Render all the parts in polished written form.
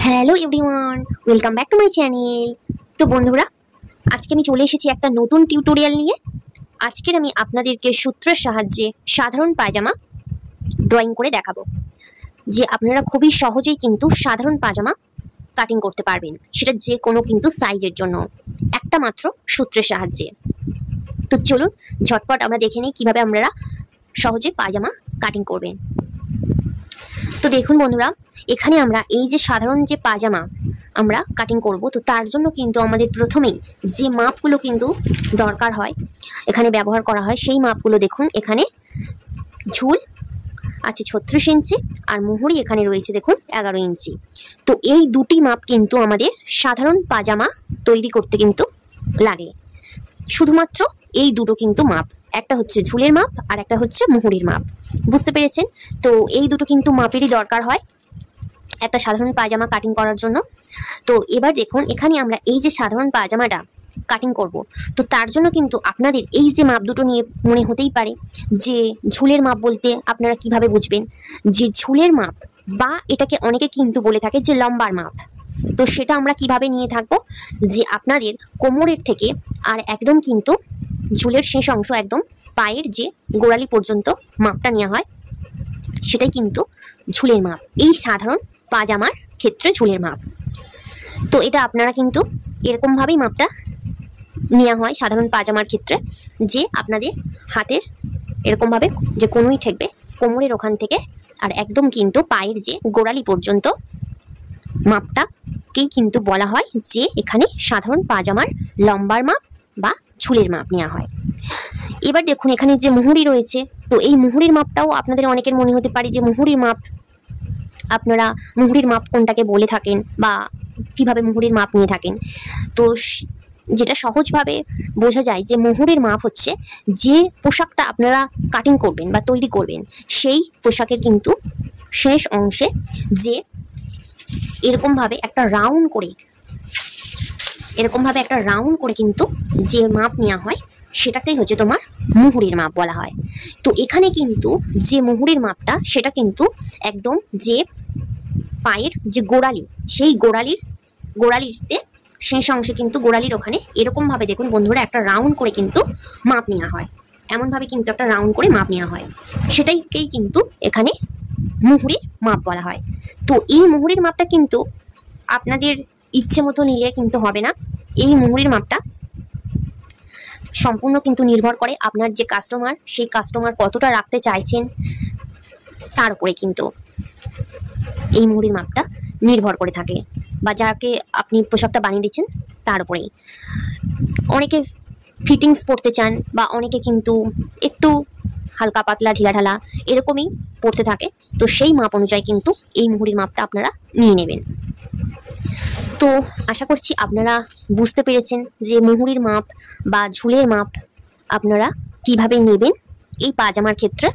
Hello everyone, welcome back to my channel. তো বন্ধুরা, আজকে আমি চলে এসেছি একটা নতুন টিউটোরিয়াল নিয়ে। আজকের আমি আপনাদেরকে সূত্রের সাহায্যে সাধারণ পায়জামা ড্রয়িং করে দেখাবো, যে আপনারা খুবই সহজেই কিন্তু সাধারণ পায়জামা কাটিং করতে পারবেন, সেটা যে কোনো কিন্তু সাইজের জন্য একটা মাত্র সূত্রের সাহায্যে। তো চলুন ঝটপট আমরা দেখে নিই কীভাবে আপনারা সহজে পায়জামা কাটিং করবেন। তো দেখুন বন্ধুরা, এখানে আমরা এই যে সাধারণ যে পাজামা আমরা কাটিং করব, তো তার জন্য কিন্তু আমাদের প্রথমেই যে মাপগুলো কিন্তু দরকার হয়, এখানে ব্যবহার করা হয়, সেই মাপগুলো দেখুন। এখানে ঝুল আছে 36 ইঞ্চি আর মুহুরি এখানে রয়েছে দেখুন 11 ইঞ্চি। তো এই দুটি মাপ কিন্তু আমাদের সাধারণ পাজামা তৈরি করতে কিন্তু লাগে। শুধুমাত্র এই দুটো কিন্তু মাপ, একটা হচ্ছে ঝুলের মাপ আর একটা হচ্ছে মুহুরির মাপ। বুঝতে পেরেছেন? তো এই দুটো কিন্তু মাপেরই দরকার হয় একটা সাধারণ পায়জামা কাটিং করার জন্য। তো এবার দেখুন, এখানে আমরা এই যে সাধারণ পায়জামাটা কাটিং করব, তো তার জন্য কিন্তু আপনাদের এই যে মাপ দুটো নিয়ে মনে হতেই পারে যে ঝুলের মাপ বলতে আপনারা কিভাবে বুঝবেন যে ঝুলের মাপ, বা এটাকে অনেকে কিন্তু বলে থাকে যে লম্বার মাপ। তো সেটা আমরা কিভাবে নিয়ে থাকবো, যে আপনাদের কোমরের থেকে আর একদম কিন্তু ঝুলের শেষ অংশ একদম পায়ের যে গোড়ালি পর্যন্ত মাপটা নেওয়া হয়, সেটাই কিন্তু ঝুলের মাপ এই সাধারণ পাজামার ক্ষেত্রে ঝুলের মাপ। তো এটা আপনারা কিন্তু এরকমভাবেই মাপটা নেওয়া হয় সাধারণ পাজামার ক্ষেত্রে, যে আপনাদের হাতের এরকমভাবে যে কোনোই ঠেকবে কোমরের ওখান থেকে আর একদম কিন্তু পায়ের যে গোড়ালি পর্যন্ত মাপটাকেই কিন্তু বলা হয় যে এখানে সাধারণ পাজামার লম্বার মাপ বা ঝুলের মাপ নেওয়া হয়। এবার দেখুন, এখানে যে মুহুরি রয়েছে, তো এই মুহুরির মাপটাও আপনাদের অনেকের মনে হতে পারে যে মুহুরির মাপ আপনারা মুহুরির মাপ কোনটাকে বলে থাকেন বা কিভাবে মুহুরির মাপ নিয়ে থাকেন। তো যেটা সহজভাবে বোঝা যায় যে মুহুরির মাপ হচ্ছে যে পোশাকটা আপনারা কাটিং করবেন বা তৈরি করবেন, সেই পোশাকের কিন্তু শেষ অংশে যে এরকমভাবে একটা রাউন্ড করে কিন্তু যে মাপ নেওয়া হয়, সেটাকেই হচ্ছে তোমার মুহুরির মাপ বলা হয়। তো এখানে কিন্তু যে মুহুরির মাপটা, সেটা কিন্তু একদম যে পায়ের যে গোড়ালি, সেই গোড়ালিতে শেষ অংশে কিন্তু গোড়ালির ওখানে এরকমভাবে দেখুন বন্ধুরা একটা রাউন্ড করে কিন্তু মাপ নেওয়া হয়, এমনভাবে কিন্তু একটা রাউন্ড করে মাপ নেওয়া হয়, সেটাইকেই কিন্তু এখানে মুহুরির মাপ বলা হয়। তো এই মুহুরির মাপটা কিন্তু আপনাদের ইচ্ছে মতো নিলে কিন্তু হবে না। এই মুহুরির মাপটা সম্পূর্ণ কিন্তু নির্ভর করে আপনার যে কাস্টমার, সেই কাস্টমার কতটা রাখতে চাইছেন তার উপরে কিন্তু এই মুহুরির মাপটা নির্ভর করে থাকে, বা যাকে আপনি পোশাকটা বানিয়ে দিচ্ছেন তার উপরেই। অনেকে ফিটিংস পরতে চান, বা অনেকে কিন্তু একটু হালকা পাতলা ঢিলাঢালা এরকমই পরতে থাকে, তো সেই মাপ অনুযায়ী কিন্তু এই মুহুরির মাপটা আপনারা নিয়ে নেবেন। তো আশা করছি আপনারা বুঝতে পেরেছেন যে মুহুরির মাপ বা ঝুলের মাপ আপনারা কিভাবে নেবেন এই পাজামার ক্ষেত্রে।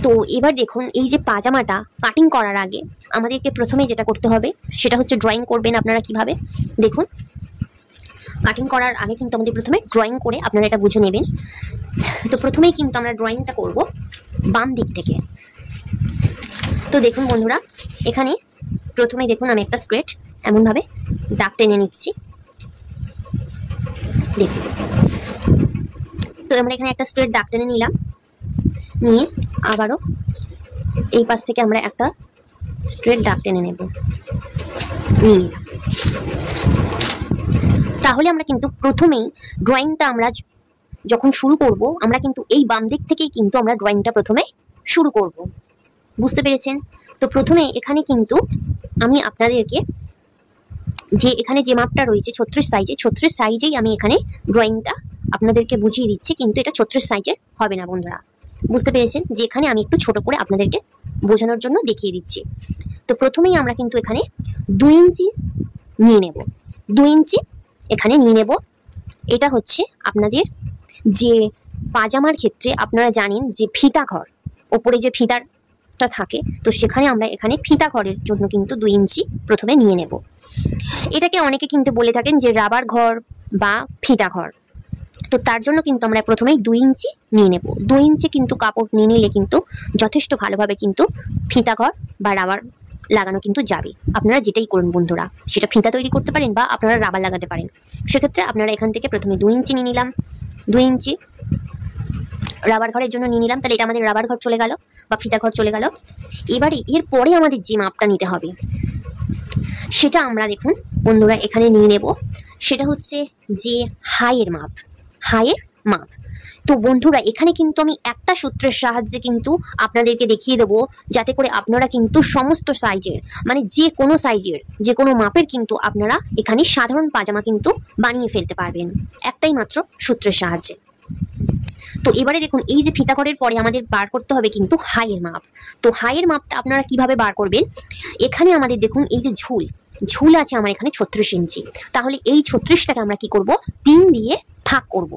তো এবার দেখুন, এই যে পাজামাটা কাটিং করার আগে আমাদেরকে প্রথমে যেটা করতে হবে সেটা হচ্ছে ড্রয়িং করবেন আপনারা কিভাবে। দেখুন, কাটিং করার আগে কিন্তু আমাদের প্রথমে ড্রয়িং করে আপনারা এটা বুঝে নেবেন। তো প্রথমেই কিন্তু আমরা ড্রয়িংটা করব বাম দিক থেকে। তো দেখুন বন্ধুরা, এখানে প্রথমেই দেখুন আমি একটা স্ট্রেট এমনভাবে দাগ টেনে নিচ্ছি। দেখুন, তো আমরা এখানে একটা স্ট্রেট দাগ টেনে নিলাম, নিয়ে আবারও এই পাশ থেকে আমরা একটা স্ট্রেট দাগ টেনে নেব, নিয়ে নিলাম। তাহলে আমরা কিন্তু প্রথমেই ড্রয়িংটা আমরা যখন শুরু করব, আমরা কিন্তু এই বাম দিক থেকেই কিন্তু আমরা ড্রয়িংটা প্রথমে শুরু করব। বুঝতে পেরেছেন? তো প্রথমে এখানে কিন্তু আমি আপনাদেরকে যে এখানে যে মাপটা রয়েছে 36 সাইজেই আমি এখানে ড্রয়িংটা আপনাদেরকে বুঝিয়ে দিচ্ছি, কিন্তু এটা 36 সাইজের হবে না বন্ধুরা। বুঝতে পেরেছেন যে এখানে আমি একটু ছোট করে আপনাদেরকে বোঝানোর জন্য দেখিয়ে দিচ্ছি। তো প্রথমেই আমরা কিন্তু এখানে 2 ইঞ্চি নিয়ে নেব, 2 ইঞ্চি এখানে নিয়ে নেব। এটা হচ্ছে আপনাদের যে পাজামার ক্ষেত্রে আপনারা জানেন যে ফিতা ঘর, ওপরে যে ফিতাটা থাকে, তো সেখানে আমরা এখানে ফিতা ঘরের জন্য কিন্তু 2 ইঞ্চি প্রথমে নিয়ে নেব। এটাকে অনেকে কিন্তু বলে থাকেন যে রাবার ঘর বা ফিতা ঘর। তো তার জন্য কিন্তু আমরা প্রথমেই 2 ইঞ্চি নিয়ে নেব। 2 ইঞ্চি কিন্তু কাপড় নিয়ে নিলে কিন্তু যথেষ্ট ভালোভাবে কিন্তু ফিতা ঘর বা রাবার লাগানো কিন্তু যাবে। আপনারা যেটাই করুন বন্ধুরা, সেটা ফিতা তৈরি করতে পারেন বা আপনারা রাবার লাগাতে পারেন। সেক্ষেত্রে আপনারা এখান থেকে প্রথমে 2 ইঞ্চি নিয়ে নিলাম, 2 ইঞ্চি রাবার ঘরের জন্য নিয়ে নিলাম। তাহলে এটা আমাদের রাবার ঘর চলে গেল বা ফিতা ঘর চলে গেল। এবারে এরপরে আমাদের যে মাপটা নিতে হবে সেটা আমরা দেখুন বন্ধুরা এখানে নিয়ে নেব, সেটা হচ্ছে যে হাইয়ের মাপ, হাইয়ের মাপ। তো বন্ধুরা এখানে কিন্তু আমি একটা সূত্রের সাহায্যে কিন্তু আপনাদেরকে দেখিয়ে দেবো, যাতে করে আপনারা কিন্তু সমস্ত সাইজের, মানে যে কোনো সাইজের যে কোনো মাপের কিন্তু আপনারা এখানে সাধারণ পাজামা কিন্তু বানিয়ে ফেলতে পারবেন একটাই মাত্র সূত্রের সাহায্যে। তো এবারে দেখুন এই যে ফিতা ঘরের পরে আমাদের বার করতে হবে কিন্তু হাইয়ের মাপ। তো হাইয়ের মাপটা আপনারা কিভাবে বার করবেন, এখানে আমাদের দেখুন এই যে ঝুল আছে আমার এখানে 36 ইঞ্চি। তাহলে এই 36টাকে আমরা কি করব, 3 দিয়ে ভাগ করব,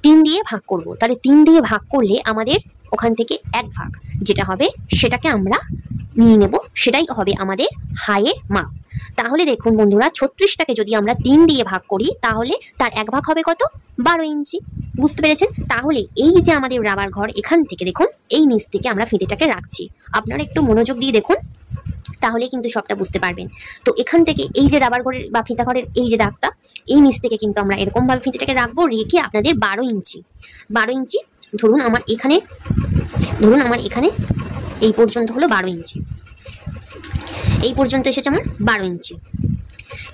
3 দিয়ে ভাগ করব। তাহলে 3 দিয়ে ভাগ করলে আমাদের ওখান থেকে 1 ভাগ যেটা হবে সেটাকে আমরা নিয়ে নেব, সেটাই হবে আমাদের হাইয়ের মাপ। তাহলে দেখুন বন্ধুরা 36টাকে যদি আমরা 3 দিয়ে ভাগ করি তাহলে তার 1 ভাগ হবে কত, 12 ইঞ্চি। বুঝতে পেরেছেন? তাহলে এই যে আমাদের রাবার ঘর, এখান থেকে দেখুন এই নিচ থেকে আমরা ফিতেটাকে রাখছি। আপনারা একটু মনোযোগ দিয়ে দেখুন, তাহলে কিন্তু সবটা বুঝতে পারবেন। তো এখান থেকে এই যে রাবার ঘরের বা ফিতা ঘরের এই যে দাগটা, এই নিচ থেকে কিন্তু আমরা এরকম ভাবে ফিতেটাকে রাখবো, রেখে আপনাদের 12 ইঞ্চি ধরুন আমার এখানে এই পর্যন্ত হলো 12 ইঞ্চি, এই পর্যন্ত এসেছে আমার 12 ইঞ্চি।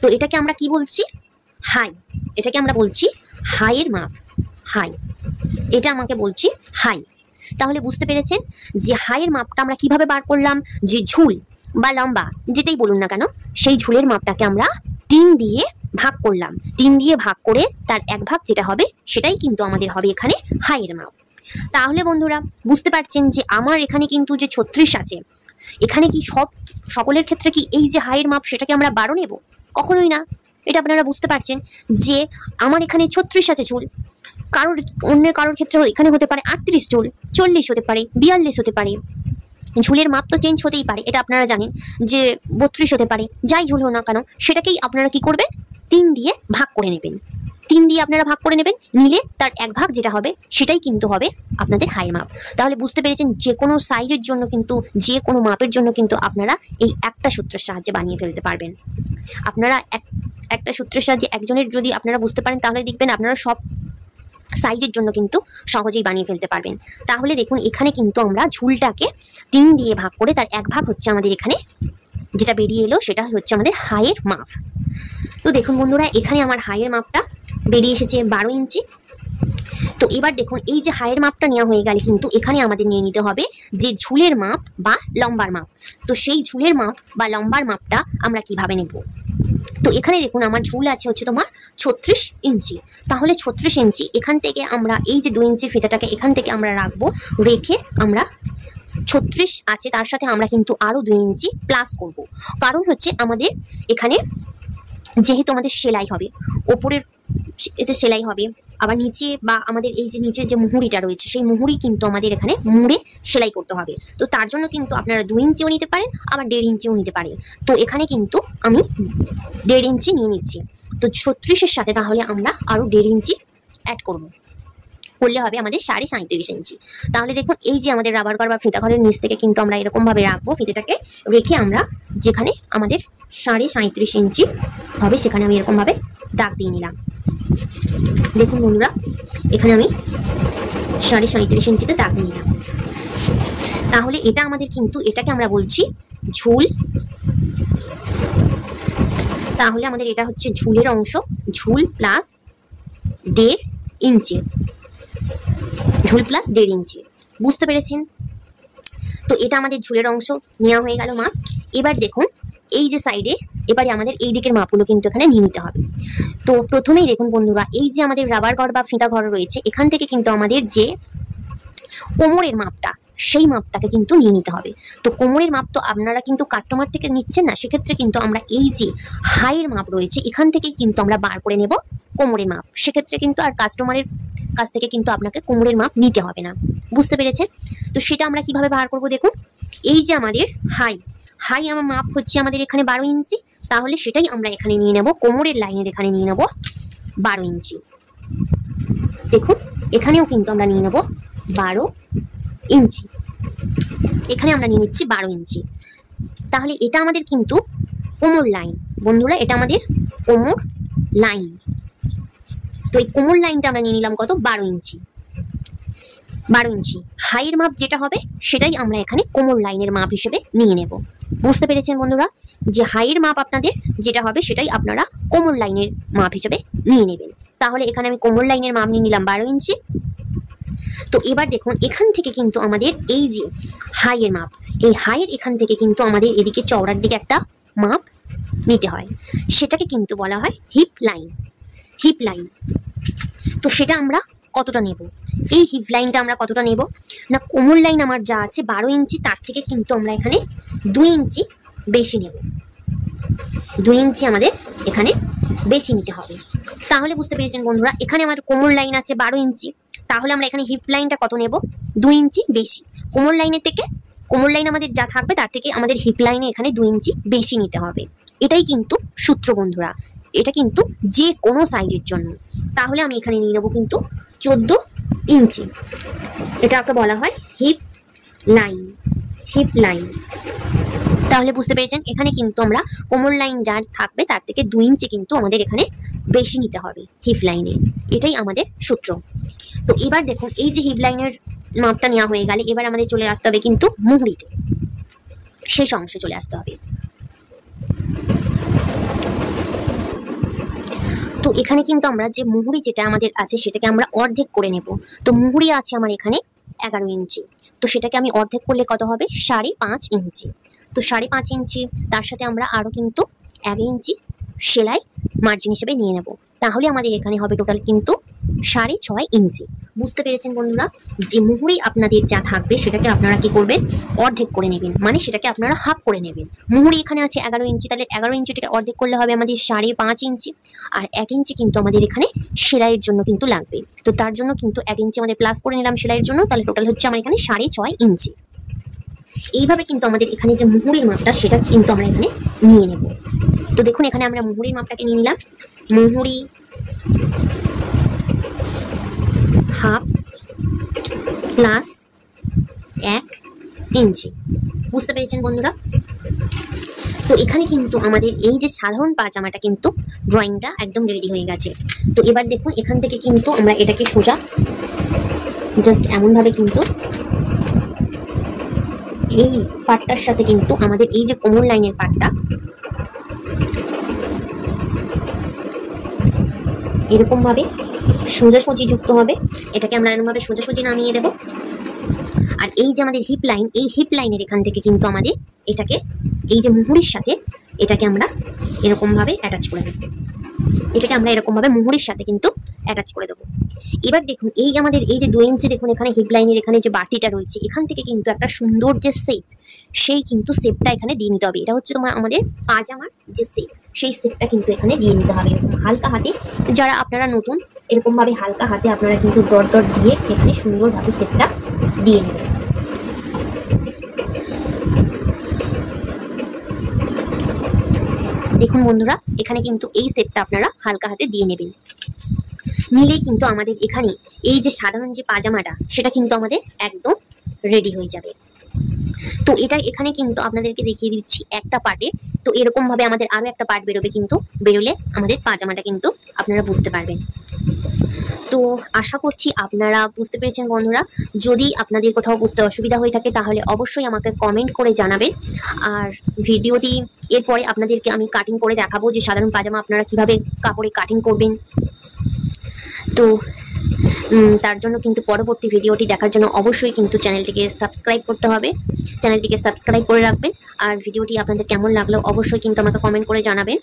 তো এটাকে আমরা কি বলছি, হাই। এটাকে আমরা বলছি হাইয়ের মাপ, হাই। এটা আমাকে বলছি হাই। তাহলে বুঝতে পেরেছেন যে হাইয়ের মাপটা আমরা কিভাবে বার করলাম, যে ঝুল বা লম্বা যেটাই বলুন না কেন, সেই ঝুলের মাপটাকে আমরা 3 দিয়ে ভাগ করলাম। 3 দিয়ে ভাগ করে তার 1 ভাগ যেটা হবে সেটাই কিন্তু আমাদের হবে এখানে হাইয়ের মাপ। তাহলে বন্ধুরা বুঝতে পারছেন যে আমার এখানে কিন্তু যে 36 আছে, এখানে কি সকলের ক্ষেত্রে কি এই যে হাইয়ের মাপ সেটাকে আমরা 12 নেব? কখনোই না। এটা আপনারা বুঝতে পারছেন যে আমার এখানে 36 আছে ঝুল, অন্য কারোর ক্ষেত্রে এখানে হতে পারে 38 ঝুল, 40 হতে পারে, 42 হতে পারে। ঝুলের মাপ তো চেঞ্জ হতেই পারে, এটা আপনারা জানেন যে 32 হতে পারে। যাই ঝুল হোক না কেন সেটাকেই আপনারা কি করবেন, 3 দিয়ে ভাগ করে নেবেন। 3 দিয়ে আপনারা ভাগ করে নেবেন, নিলে তার 1 ভাগ যেটা হবে সেটাই কিন্তু হবে আপনাদের হাইয়ের মাপ। তাহলে বুঝতে পেরেছেন যে কোনো সাইজের জন্য কিন্তু, যে কোনো মাপের জন্য কিন্তু আপনারা এই একটা সূত্রের সাহায্যে বানিয়ে ফেলতে পারবেন। আপনারা একটা সূত্রের সাহায্যে একজনের যদি আপনারা বুঝতে পারেন, তাহলে দেখবেন আপনারা সব সাইজের জন্য কিন্তু সহজেই বানিয়ে ফেলতে পারবেন। তাহলে দেখুন এখানে কিন্তু আমরা ঝুলটাকে 3 দিয়ে ভাগ করে তার 1 ভাগ হচ্ছে আমাদের এখানে যেটা বেরিয়ে এলো, সেটা হচ্ছে আমাদের হাইয়ের মাপ। তো দেখুন বন্ধুরা এখানে আমার হাইয়ের মাপটা বেরিয়ে এসেছে 12 ইঞ্চি। তো এবার দেখুন এই যে হাইয়ের মাপটা নেওয়া হয়ে গেলে কিন্তু এখানে আমাদের নিয়ে নিতে হবে যে ঝুলের মাপ বা লম্বার মাপ। তো সেই ঝুলের মাপ বা লম্বার মাপটা আমরা কিভাবে নেব, তো এখানে দেখুন আমার ঝুল আছে হচ্ছে তোমার 36 ইঞ্চি। তাহলে 36 ইঞ্চি এখান থেকে আমরা এই যে 2 ইঞ্চি ফিতাটাকে এখান থেকে আমরা রাখবো, রেখে আমরা 36 আছে তার সাথে আমরা কিন্তু আরো 2 ইঞ্চি প্লাস করব। কারণ হচ্ছে আমাদের এখানে যেহেতু আমাদের সেলাই হবে, ওপরের এতে সেলাই হবে, আবার নিচে বা আমাদের এই যে নিচের যে মুহুরিটা রয়েছে সেই মুহুরি কিন্তু আমাদের এখানে মুড়ে সেলাই করতে হবে। তো তার জন্য কিন্তু আপনারা 2 ইঞ্চিও নিতে পারেন, আবার 1.5 ইঞ্চিও নিতে পারেন। তো এখানে কিন্তু আমি 1.5 ইঞ্চি নিয়ে নিচ্ছি। তো 36-এর সাথে তাহলে আমরা আরো 1.5 ইঞ্চি অ্যাড করবো, করলে হবে আমাদের 37.5 ইঞ্চি। তাহলে দেখুন এই যে আমাদের রাবার ঘর বা ফিতা ঘরের নিচ থেকে কিন্তু আমরা এরকম ভাবে রাখবো ফিতেটাকে, রেখে আমরা যেখানে আমাদের 37.5 ইঞ্চি হবে সেখানে আমি এরকম ভাবে দাগ দিয়ে নিলাম। দেখুন বন্ধুরা এখানে আমি 37.5 ইঞ্চিতে দাগ দিয়ে নিলাম। তাহলে এটা আমাদের কিন্তু, এটাকে আমরা বলছি ঝুল। তাহলে আমাদের এটা হচ্ছে ঝুলের অংশ, ঝুল প্লাস 1.5 ইঞ্চি, ঝুল প্লাস 1.5 ইঞ্চি। বুঝতে পেরেছেন? তো এটা আমাদের ঝুলের অংশ নেওয়া হয়ে গেল মাপ। এবার দেখুন এই যে সাইডে, এবারে আমাদের এই দিকের মাপগুলো কিন্তু এখানে নিয়ে নিতে হবে। তো প্রথমেই দেখুন বন্ধুরা এই যে আমাদের রাবার ঘর বা ফিতা ঘর রয়েছে, এখান থেকে কিন্তু আমাদের যে কোমরের মাপটা সেই মাপটাকে কিন্তু নিয়ে নিতে হবে। তো কোমরের মাপ তো আপনারা কিন্তু কাস্টমার থেকে নিচ্ছেন না, সেক্ষেত্রে কিন্তু আমরা এই যে হাইয়ের মাপ রয়েছে এখান থেকে কিন্তু আমরা বার করে নেব কোমরের মাপ। সেক্ষেত্রে কিন্তু আর কাস্টমারের কাছ থেকে কিন্তু আপনাকে কোমরের মাপ নিতে হবে না। বুঝতে পেরেছেন? তো সেটা আমরা কিভাবে বার করব, দেখুন এই যে আমাদের হাই আমার মাপ হচ্ছে আমাদের এখানে 12 ইঞ্চি। তাহলে সেটাই আমরা এখানে নিয়ে নেব, কোমরের লাইনের এখানে নিয়ে নেব 12 ইঞ্চি। দেখুন এখানেও কিন্তু আমরা নিয়ে নেব 12 ইঞ্চি, এখানে আমরা নিয়ে নিচ্ছি 12 ইঞ্চি। তাহলে এটা আমাদের কিন্তু কোমর লাইন বন্ধুরা, এটা আমাদের কোমর লাইন। তো এই কোমর লাইনটা আমরা নিয়ে নিলাম কত, 12 ইঞ্চি। 12 ইঞ্চি হাইয়ের মাপ যেটা হবে সেটাই আমরা এখানে কোমর লাইনের মাপ হিসেবে নিয়ে নেব। বুঝতে পেরেছেন বন্ধুরা, যে হাইয়ের মাপ আপনাদের যেটা হবে সেটাই আপনারা কোমর লাইনের মাপ হিসেবে নিয়ে নেবেন। তাহলে এখানে আমি কোমর লাইনের মাপ নিয়ে নিলাম 12 ইঞ্চি। তো এবার দেখুন এখান থেকে কিন্তু আমাদের এই যে হাইয়ের মাপ, এই হাইয়ের এখান থেকে কিন্তু আমাদের এদিকে চওড়ার দিকে একটা মাপ নিতে হয়, সেটাকে কিন্তু বলা হয় হিপ লাইন। হিপ লাইন, তো সেটা আমরা কতটা নেব, এই হিপ লাইনটা আমরা কতটা নেব না, কোমর লাইন আমার যা আছে 12 ইঞ্চি, তার থেকে কিন্তু আমরা এখানে 2 ইঞ্চি বেশি নেব। 2 ইঞ্চি আমাদের এখানে বেশি নিতে হবে। তাহলে বুঝতে পেরেছেন বন্ধুরা, এখানে আমার কোমর লাইন আছে 12 ইঞ্চি, তাহলে আমরা এখানে হিপ লাইনটা কত নেব, 2 ইঞ্চি বেশি। কোমর লাইনের থেকে, কোমর লাইন আমাদের যা থাকবে তার থেকে আমাদের হিপ লাইনে এখানে 2 ইঞ্চি বেশি নিতে হবে। এটাই কিন্তু সূত্র বন্ধুরা, এটা কিন্তু যে কোনো সাইজের জন্য। তাহলে আমি এখানে নিয়ে নেবো কিন্তু 14 ইঞ্চি। এটাকে বলা হয় হিপ লাইন। হিপ লাইন, তাহলে বুঝতে পেরেছেন এখানে কিন্তু আমরা কোমর লাইন যা থাকবে তার থেকে 2 ইঞ্চি কিন্তু আমাদের এখানে বেশি নিতে হবে হিপ লাইনে। এটাই আমাদের সূত্র। তো এবার দেখুন এই যে হিপ লাইনের মাপটা নেওয়া হয়ে গেলে এবার আমাদের চলে আসতে হবে কিন্তু মুহুরিতে, শেষ অংশে চলে আসতে হবে। তো এখানে কিন্তু আমরা যে মুহুরি যেটা আমাদের আছে সেটাকে আমরা অর্ধেক করে নেব। তো মুহুরি আছে আমার এখানে 11 ইঞ্চি, তো সেটাকে আমি অর্ধেক করলে কত হবে, 5.5 ইঞ্চি। তো 5.5 ইঞ্চি তার সাথে আমরা আরও কিন্তু 1 ইঞ্চি সেলাই মার্জিন হিসেবে নিয়ে নেব। তাহলে আমাদের এখানে হবে টোটাল কিন্তু 6.5 ইঞ্চি। বুঝতে পেরেছেন বন্ধুরা, যে মুহুরি আপনাদের যা থাকবে সেটাকে আপনারা কি করবেন, অর্ধেক করে নেবেন, মানে সেটাকে আপনারা হাফ করে নেবেন। মুহুরি এখানে আছে 11 ইঞ্চি, তাহলে 11 ইঞ্চিটাকে অর্ধেক করলে হবে আমাদের 5.5 ইঞ্চি। আর 1 ইঞ্চি কিন্তু আমাদের এখানে সেলাইয়ের জন্য কিন্তু লাগবে, তো তার জন্য কিন্তু 1 ইঞ্চি আমাদের প্লাস করে নিলাম সেলাইয়ের জন্য, তাহলে টোটাল হচ্ছে আমার এখানে 6.5 ইঞ্চি। এইভাবে কিন্তু আমাদের এখানে যে মুহুরির মাপটা সেটা কিন্তু আমরা এখানে নিয়ে নেব। তো দেখুন এখানে আমরা মুহুরির মাপটাকে নিয়ে নিলাম, মুহুরি হাফ প্লাস 1 ইঞ্চি। বুঝতে পেরেছেন বন্ধুরা, তো এখানে কিন্তু আমাদের এই যে সাধারণ পাজামাটা কিন্তু ড্রয়িংটা একদম রেডি হয়ে গেছে। তো এবার দেখুন এখান থেকে কিন্তু আমরা এটাকে সোজা জাস্ট এমনভাবে কিন্তু এই পাটটার সাথে কিন্তু আমাদের এই যে কোমর লাইনের পাটটা এরকম ভাবে সোজাসুজি যুক্ত হবে, এটাকে আমরা এরকম ভাবে সোজাসুজি নামিয়ে দেব। আর এই যে আমাদের হিপ লাইন, এই হিপ লাইনের এখান থেকে কিন্তু আমাদের এটাকে এই যে মুহুরির সাথে এটাকে আমরা এরকম ভাবে অ্যাটাচ করে দেব। এটাকে আমরা এরকম ভাবে মুহুরির সাথে কিন্তু অ্যাটাচ করে দেবো। এবার দেখুন এই আমাদের এই যে 2 ইঞ্চি দেখুন এখানে হিপ লাইনের এখানে যে বাড়তিটা রয়েছে এখান থেকে কিন্তু একটা সুন্দর যে শেপ, সেই কিন্তু শেপটা এখানে দিয়ে নিতে হবে। এটা হচ্ছে তোমার আমাদের পাজামার যে শেপ, সেই শেপটা কিন্তু এখানে দিয়ে নিতে হবে এরকম হালকা হাতে। যারা আপনারা নতুন এরকম ভাবে হালকা হাতে আপনারা কিন্তু ডট ডট দিয়ে এখানে সুন্দরভাবে শেপটা দিয়ে নেবেন। দেখুন বন্ধুরা এখানে কিন্তু এই শেপটা আপনারা হালকা হাতে দিয়ে নেবেন, নিলেই কিন্তু আমাদের এখানে এই যে সাধারণ যে পাজামাটা সেটা কিন্তু আমাদের একদম রেডি হয়ে যাবে। তো এটা এখানে কিন্তু আপনাদেরকে দেখিয়ে দিচ্ছি একটা পার্টে, তো এরকম ভাবে আমাদের আরো একটা পার্ট বেরোবে, কিন্তু বেরোলে আমাদের পাজামাটা কিন্তু আপনারা বুঝতে পারবেন। তো আশা করছি আপনারা বুঝতে পেরেছেন বন্ধুরা। যদি আপনাদের কোথাও বুঝতে অসুবিধা হয়ে থাকে তাহলে অবশ্যই আমাকে কমেন্ট করে জানাবেন। আর ভিডিওটি এরপরে আপনাদেরকে আমি কাটিং করে দেখাবো যে সাধারণ পাজামা আপনারা কিভাবে কাপড়ে কাটিং করবেন। তো তার জন্য কিন্তু পরবর্তী ভিডিওটি দেখার জন্য অবশ্যই কিন্তু চ্যানেলটিকে সাবস্ক্রাইব করতে হবে, চ্যানেলটিকে সাবস্ক্রাইব করে রাখবেন। আর ভিডিওটি আপনাদের কেমন লাগলো অবশ্যই কিন্তু আমাকে কমেন্ট করে জানাবেন।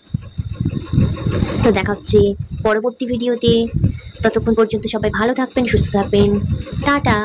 তো দেখা হচ্ছে পরবর্তী ভিডিওতে, ততক্ষণ পর্যন্ত সবাই ভালো থাকবেন, সুস্থ থাকবেন, টাটা।